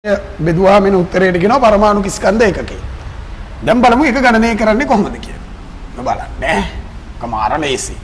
බෙදුවාම එන උත්තරයට කියනවා පරමාණු ස්කන්ධ ඒකකය. දැන් බලමු ඒක ගණනය කරන්නේ කොහොමද කියලා. බලන්න ඈ. කමාර ලේසි.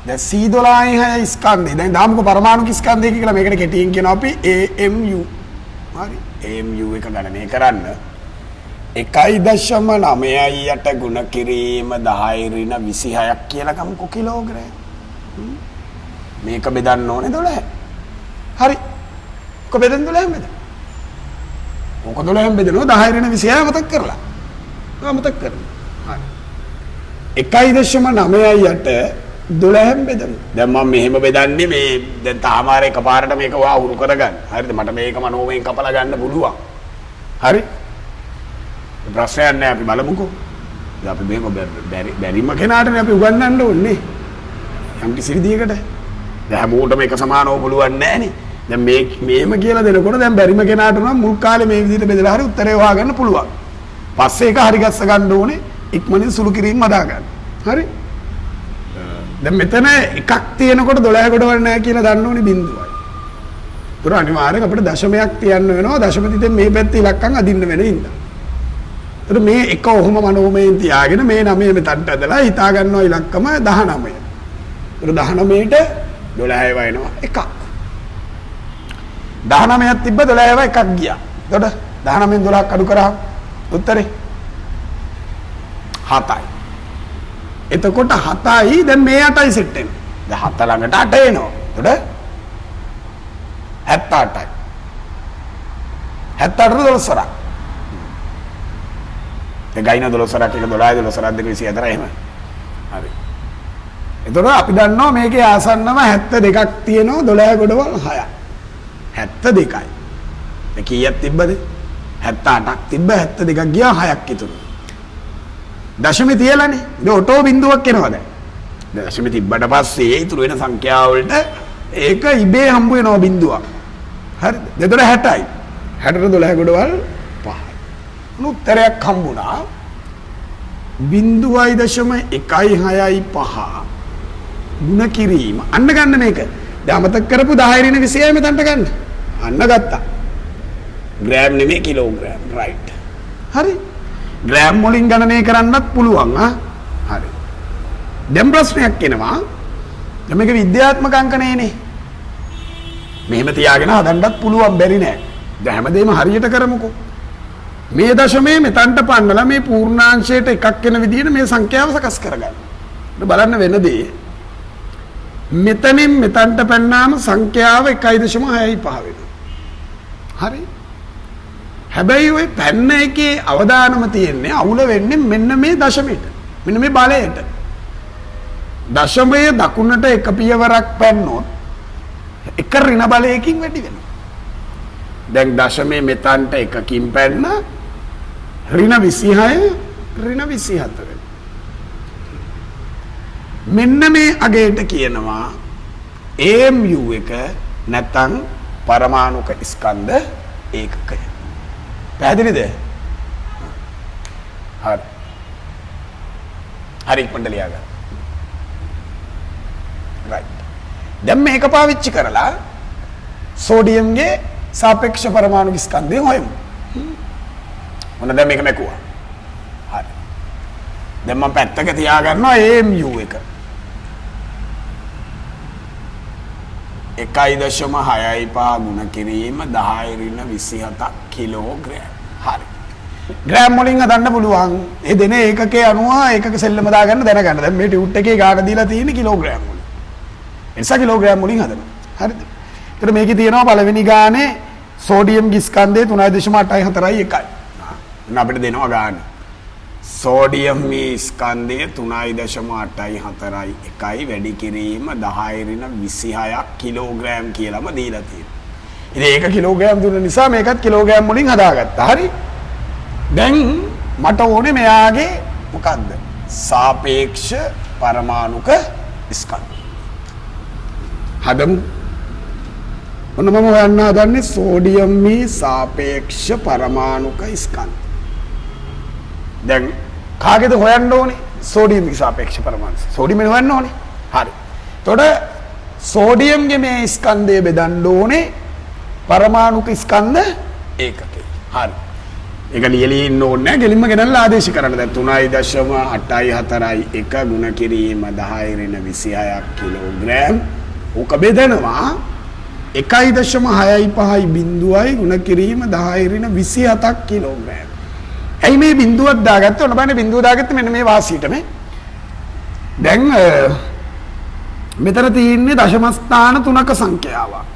දැන් C12 ස්කන්ධය. දැන් දාමුකෝ පරමාණු ස්කන්ධය කියලා මේකට කෙටියෙන් කියනවා අපි AMU. හරි. AMU එක ගණනය කරන්න 1.98 ගුණ කිරීම 10 ඍණ 26ක් කියලා ගමුකෝ කිලෝග්‍රෑම්. මේක බෙදන්න ඕනේ 12. හරි. කොබෙදෙන් 12 බෙද. ඕක 12 බෙදනවා 10 ඍණ 26 මතක් කරලා. මතක් කරලා. හරි. 1.98 12 බෙදමු. දැන් මම මෙහෙම බෙදන්නේ මේ දැන් තාමාර එකපාරට මේක වා උරු කරගන්න. හරිද? මට මේක මනෝමයෙන් කපලා ගන්න පුළුවන්. හරි? ප්‍රශ්නයක් නෑ අපි බලමුකෝ. දැන් අපි මේක බැරිම කෙනාටනේ අපි උගන්වන්න ඕනේ. යම් කිසි විදියකට. දැන් හැමෝටම එක සමානව පුළුවන් නෑනේ. දැන් මේම කියලා දෙනකොට දැන් බැරිම කෙනාට නම් මුල් කාලේ මේ විදිහට බෙදලා හරි උත්තරේ හොයාගන්න පුළුවන්. පස්සේ ඒක හරි ගස්ස ගන්න ඕනේ ඉක්මනින් සුළු කිරීම මදා ගන්න. හරි? දැන් මෙතන එකක් තියෙනකොට 12 ගොඩවල් නැහැ කියලා දන්න ඕනේ බිඳුවයි. ඒතර අනිවාර්යෙන් අපිට දශමයක් තියන්න වෙනවා. දශම තිතෙන් මේ පැත්තේ ඉලක්කම් අදින්න වෙන ඉඳලා. ඒතර මේ එක ඔහොම මනෝමයෙන් තියාගෙන මේ 9 මෙතනට ඇදලා හිතා ගන්නවා ඉලක්කම 19. ඒතර 19ට 12 වෙනවා එකක්. 19ක් තිබ්බ 12 එකක් ගියා. එතකොට 19න් 12ක් අඩු කරාම උත්තරේ 7යි. එතකොට 7යි දැන් මේ 8යි සෙට් වෙනවා. දැන් 7 ළඟට 8 එනවා. එතකොට 78යි. 78 12 ඒ ගයින 12 එක 12 12 දෙක 24 එහෙම. හරි. එතකොට අපි දන්නවා මේකේ ආසන්නම 72ක් තියෙනවා 12 ගොඩවල් 6ක්. 72යි. ඒ කීයක් තිබ්බද? 78ක් තිබ්බ 72ක් ගියා 6ක් ඉතුරු. දශමේ තියලානේ. ඒක ඔටෝ බිඳුවක් එනවා දැන්. දශමේ තිබ්බට පස්සේ ඉතුරු වෙන සංඛ්‍යාව වලට ඒක ඉබේ හම්බ වෙනවා බිඳුවක්. හරිද? එතකොට 60යි. 60ට 12 ගොඩවල් 5යි. උත්තරයක් හම්බුණා 0.165 ගුණ කිරීම. අන්න ගන්න මේක. දැන් අමතක කරපු 10 ඍණ 26 මෙතනට ගන්න. අන්න ගත්තා. ග්‍රෑම් නෙමෙයි කිලෝග්‍රෑම්. රයිට්. හරි. ග්‍රෑම් වලින් ගණනය කරන්නත් පුළුවන් ආ. හරි. දැන් ප්‍රශ්නයක් එනවා. දැන් මේක විද්‍යාත්මක අංක නේනේ. මෙහෙම තියාගෙන හදන්නත් පුළුවන් බැරි නෑ. දැන් හැමදේම හරියට කරමුකෝ. මේ දශමයේ මෙතනට පන්නලා මේ පූර්ණාංශයට එකක් වෙන විදිහට මේ සංඛ්‍යාව සකස් කරගන්න. බලන්න වෙන දේ මෙතනින් මෙතනට පැන්නාම සංඛ්‍යාව 1.65 වෙනවා. හරි? හැබැයි ওই පැන්න එකේ අවදානම තියෙන්නේ අවුල වෙන්නේ මෙන්න මේ දශමයට. මෙන්න මේ බලයට. දශමයේ දකුණට එක පියවරක් පැන්නොත් එක ඍණ බලයකින් වැඩි වෙනවා. දැන් දශමයේ මෙතනට එකකින් පැන්න ඍණ 26 ඍණ 24 වෙනවා. මෙන්න මේ අගයට කියනවා AMU එක නැත්නම් පරමාණුක ස්කන්ධ ඒකකය. පැහැදිලිද? හරි. හරි ඉක්මනට ලියා ගන්න. රයිට්. දැන් මේක පාවිච්චි කරලා සෝඩියම්ගේ සාපේක්ෂ පරමාණු ස්කන්ධය හොයමු. මොන දැන් මේක මැකුවා. හරි. දැන් මම පැත්තක තියා ගන්නවා AMU එක. 1.65 ගුණ කිරීම 10 ඍණ 27ක් කිලෝග්‍රෑම්. හරි. ග්‍රෑම් වලින් හදන්න පුළුවන්. ඒ දෙන ඒකකයේ අනුව ඒකක සෙල්ලම දාගන්න දැනගන්න. දැන් මේ ටියුට් එකේ ගාන දීලා තියෙන්නේ කිලෝග්‍රෑම් වලින්. එනිසා කිලෝග්‍රෑම් වලින් හදනවා. හරිද? ඒතර මේකේ තියෙනවා පළවෙනි ගානේ සෝඩියම් ස්කන්ධය 3.84යි 1යි. අපිට දෙනවා ගාන. සෝඩියම් ස්කන්ධය 3.84යි 1යි වැඩි කිරීම 10 ඍණ 26ක් කිලෝග්‍රෑම් කියලාම දීලා තියෙනවා. ඉතින් ඒක කිලෝග්‍රෑම් දුන්න නිසා මේකත් කිලෝග්‍රෑම් වලින් හදාගත්තා. හරි? දැන් මට ඕනේ මෙයාගේ මොකද්ද? සාපේක්ෂ පරමාණුක ස්කන්ධ. හදමු. ඔන්න මම හොයන්න හදන්නේ සෝඩියම් සාපේක්ෂ පරමාණුක ස්කන්ධ. දැන් කාගේද හොයන්න ඕනේ? සෝඩියම් සාපේක්ෂ පරමාණු. සෝඩියම් හොයන්න ඕනේ. හරි. එතකොට සෝඩියම්ගේ මේ ස්කන්ධය බෙදන්න ඕනේ පරමාණුක ස්කන්ධ ඒකකේ. හරි. ඒක ලියලා ඉන්න ඕනේ නැහැ. ගෙලින්ම ගෙනල්ලා ආදේශ කරන්න. දැන් 3.841 ගුණ කිරීම 10 ඍණ 26ක් කිලෝග්‍රෑම්. ඕක බෙදනවා 1.65 බිඳුවයි ගුණ කිරීම 10 ඍණ 27ක් කිලෝග්‍රෑම්. ඇයි මේ බිඳුවක් දාගත්තේ? ඔන්න බලන්න බිඳුව දාගත්තේ මෙන්න මේ වාසියට මේ. දැන් මෙතන තියෙන්නේ දශම ස්ථාන 3ක සංඛ්‍යාවක්.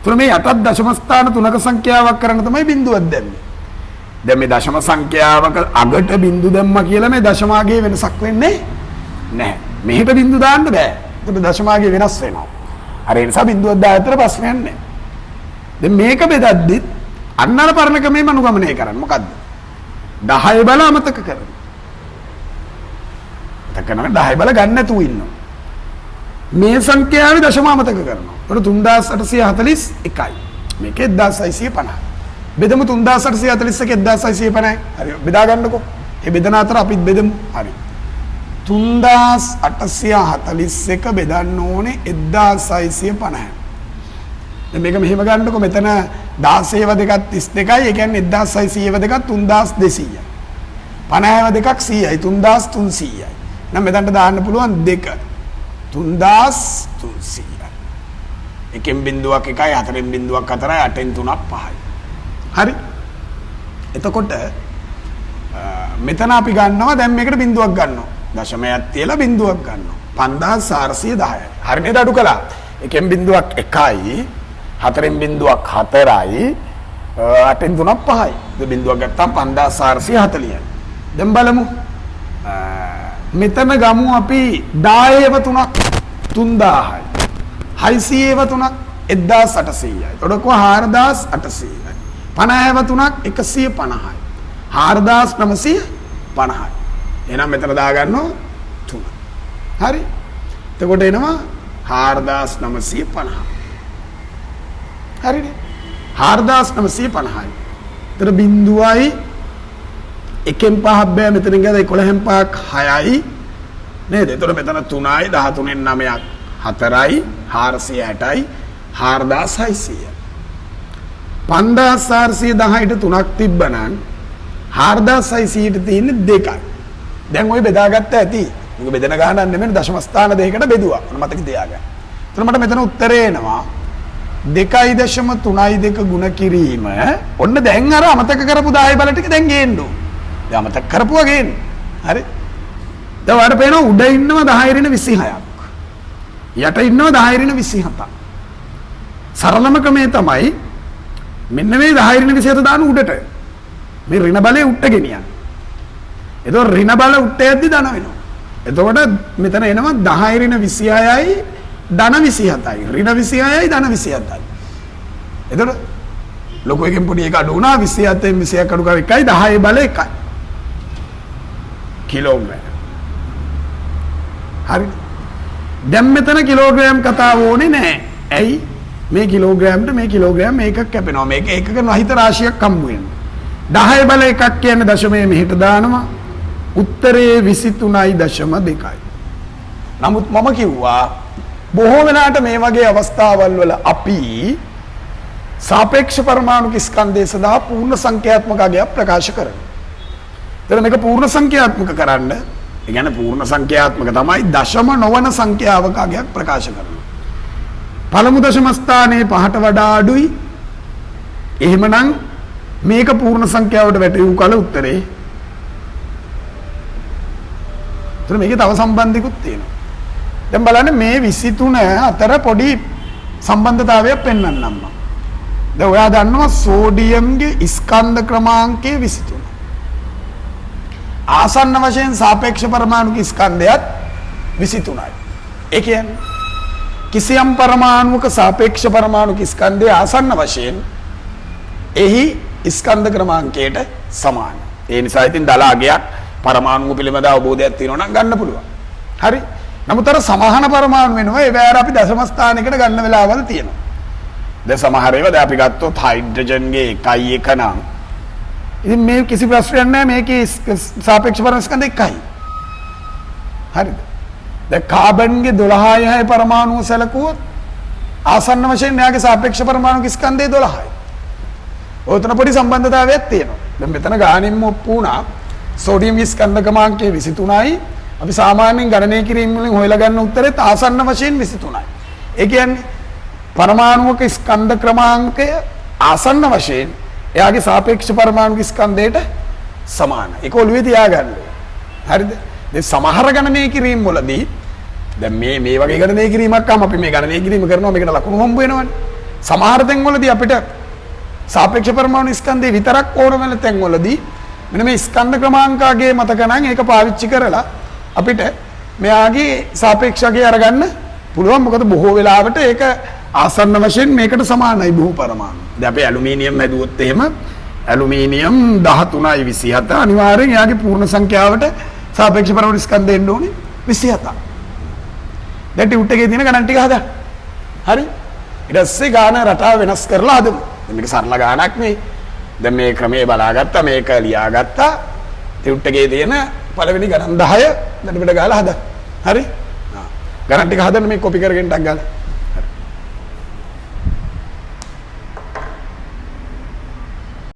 තුන මේ යටත් දශම ස්ථාන 3ක සංඛ්‍යාවක් කරන්න තමයි බිඳුවක් දැම්මේ. දැන් මේ දශම සංඛ්‍යාවක අගට බිඳු දැම්මා කියලා මේ දශමාගේ වෙනසක් වෙන්නේ නැහැ. මෙහෙට බිඳු දාන්න බෑ. ඒක දශමාගේ වෙනස් වෙනවා. අර ඒ නිසා බිඳුවක් දායතර ප්‍රශ්නයක් නැහැ. දැන් මේක බෙදද්දි අන්නර පරණ ක්‍රමෙම අනුගමනය කරන්න. මොකද්ද? 10 බල අමතක කරනවා. තකනවා 10 බල ගන්න නැතුව ඉන්නවා. මේ සංඛ්‍යාවේ දශම අමතක කරනවා. ඒකට 3841යි. මේක 1650. බෙදමු 3841 1650යි. හරි බෙදා ගන්නකො. මේ බෙදන අතර අපිත් බෙදමු. හරි. 3841 බෙදන්න ඕනේ 1650. දැන් මේක මෙහෙම ගන්නකො. මෙතන 16 2ක් 32යි. ඒ කියන්නේ 1600 2ක් 3200යි. 50 2ක් 100යි 3300යි. නම් මෙතනට දාන්න පුළුවන් 2 3300යි. එකෙන් බිඳුවක් 1යි, හතරෙන් බිඳුවක් 4යි, අටෙන් 3ක් 5යි. හරි. එතකොට මෙතන අපි ගන්නවා දැන් මේකට බිඳුවක් ගන්නවා. දශමයක් තියලා බිඳුවක් ගන්නවා. 5410යි. හරි නේද අඩු කළා. එකෙන් බිඳුවක් 1යි, හතරෙන් බිඳුවක් 4යි, අටෙන් 3ක් 5යි. ඒ බිඳුවක් ගත්තාම 5440යි. දැන් බලමු. මෙතන ගමු අපි 10ව 3ක් 3000යි. 600ව 3ක් 1800යි. එතකොට 4800යි. 50ව 3ක් 150යි. 4950යි. එහෙනම් මෙතන දාගන්නවා 3. හරි. එතකොට එනවා 4950. හරිනේ. 4950යි. එතන බිඳුවයි එකෙන් පහක් බෑ මෙතනින් ගියද 11න් පහක් 6යි නේද? එතකොට මෙතන 3යි 13න් 9ක් 4යි 460යි 4600යි. 5410ට 3ක් තිබ්බනම් 4600ට තියෙන්නේ 2යි. දැන් ওই බෙදාගත්ත ඇති. මේක බෙදන ගානක් නෙමෙයි දශම ස්ථාන දෙකකට බෙදුවා. ඔන්න මතක තියාගන්න. එතන මට මෙතන උත්තරේ එනවා 2.32 ගුණ කිරීම. ඔන්න දැන් අර අමතක කරපු 10 බල ටික දැන් ගේන්න ඕන. දැන් අමතක කරපුවා ගේන්න. හරි. දැන් ඔයාලට පේනවා උඩ ඉන්නවා 10 ඍණ 26ක්. යට ඉන්නවා 10 ඍණ 27ක්. සරලම ක්‍රමය තමයි මෙන්න මේ 10 ඍණ 27 දාන උඩට. මේ ඍණ බලය උඩට ගෙනියන්න. එතකොට ඍණ බල උඩට යද්දි ධන වෙනවා. එතකොට මෙතන එනවා 10 ඍණ 26යි ධන 27යි. ඍණ 26යි ධන 27යි. එතකොට ලොකු එකෙන් පොඩි එක අඩු වුණා 27න් 26ක් අඩු කරා 1යි 10 බල 1යි. කිලෝග්‍රෑම්. හරි. දැන් මෙතන කිලෝග්‍රෑම් කතාව ඕනේ නැහැ. ඇයි? මේ කිලෝග්‍රෑම්ට මේ කිලෝග්‍රෑම් මේකක් කැපෙනවා. මේක ඒකක නොහිත රාශියක් හම්බ වෙනවා. 10 බල 1ක් කියන්නේ දශමයේ මෙහෙට දානවා. උත්තරේ 23.2යි. නමුත් මම කිව්වා බොහෝ වෙලාවට මේ වගේ අවස්ථාවල් වල අපි සාපේක්ෂ පරමාණු ස්කන්ධය සඳහා පූර්ණ සංඛ්‍යාත්මක අගයක් ප්‍රකාශ කරනවා. එතන මේක පූර්ණ සංඛ්‍යාත්මක කරන්න, ඒ කියන්නේ පූර්ණ සංඛ්‍යාත්මක තමයි දශම නොවන සංඛ්‍යාවක අගයක් ප්‍රකාශ කරනවා. පළමු දශම ස්ථානයේ 5ට වඩා අඩුයි. එහෙමනම් මේක පූර්ණ සංඛ්‍යාවට වැටෙවු කල උත්තරේ. එතන මේකේ තව සම්බන්ධිකුත් තියෙනවා. දැන් බලන්න මේ 23 අතර පොඩි සම්බන්ධතාවයක් පෙන්වන්නම් මම. දැන් ඔයා දන්නවා සෝඩියම්ගේ ස්කන්ධ ක්‍රමාංකය 23. ආසන්න වශයෙන් සාපේක්ෂ පරමාණුක ස්කන්ධයත් 23යි. ඒ කියන්නේ කිසියම් පරමාණුක සාපේක්ෂ පරමාණුක ස්කන්ධය ආසන්න වශයෙන් එහි ස්කන්ධ ක්‍රමාංකයට සමානයි. ඒ නිසා ඉතින් දලාගයක් පරමාණු පිළිබඳ අවබෝධයක් තියෙනවා නම් ගන්න පුළුවන්. හරි. නමුත් අර සමාහන පරමාණු වෙනවා ඒ වෑර අපි දශම ස්ථානයකට ගන්න වෙලාවල් තියෙනවා. දැන් සමහර ඒවා දැන් අපි ගත්තොත් හයිඩ්‍රජන්ගේ 1.1 නම් ඉතින් මේ කිසි ප්‍රශ්නයක් නැහැ මේකේ සාපේක්ෂ පරමාණු ස්කන්ධ 1යි. හරිද? දැන් කාබන්ගේ 12.6 පරමාණුව සැලකුවොත් ආසන්න වශයෙන් එයාගේ සාපේක්ෂ පරමාණු ස්කන්ධය 12යි. ඔතන පොඩි සම්බන්ධතාවයක් තියෙනවා. දැන් මෙතන ගානින්ම ඔප්පු වුණා සෝඩියම් ස්කන්ධ ක්‍රමාංකය 23යි. අපි සාමාන්‍යයෙන් ගණනය කිරීම වලින් හොයලා ගන්න උත්තරෙත් ආසන්න වශයෙන් 23යි. ඒ කියන්නේ පරමාණුක ස්කන්ධ ක්‍රමාංකය ආසන්න වශයෙන් එයාගේ සාපේක්ෂ පරමාණු ස්කන්ධයට සමානයි. ඒක ඔළුවේ තියාගන්න. හරිද? දැන් සමහර ගණනය කිරීම වලදී දැන් මේ වගේ ගණනය කිරීමක් ආම අපි මේ ගණනය කිරීම කරනවා මේකට ලකුණු හම්බ වෙනවනේ. සමහර තැන් වලදී අපිට සාපේක්ෂ පරමාණු ස්කන්ධේ විතරක් ඕන වෙන තැන් වලදී මෙන්න මේ ස්කන්ධ ක්‍රමාංකයේ මතක නම් ඒක පාවිච්චි කරලා අපිට මෙයාගේ සාපේක්ෂකය අරගන්න පුළුවන්. මොකද බොහෝ වෙලාවට ඒක ආසන්න වශයෙන් මේකට සමානයි බොහෝ පරමාණු. දැන් අපි ඇලුමිනියම් හැදුවොත් එහෙම ඇලුමිනියම් 13යි 27 අනිවාර්යෙන් එයාගේ පූර්ණ සංඛ්‍යාවට සාපේක්ෂ පරමාණු ස්කන්ධ එන්න ඕනේ 27. දැන් ටියුට් එකේ තියෙන ගණන් ටික හදන්න. හරි? ඊට පස්සේ ගාන රටාව වෙනස් කරලා හදමු. මේක සරල ගානක් නේ. දැන් මේ ක්‍රමයේ බලාගත්තා මේක ලියාගත්තා. ටියුට් එකේ තියෙන පළවෙනි ගණන් 10 දැන් අපිට ගාලා හදන්න. හරි? ගණන් ටික හදන්න මේ කොපි කරගෙන ටක් ගාලා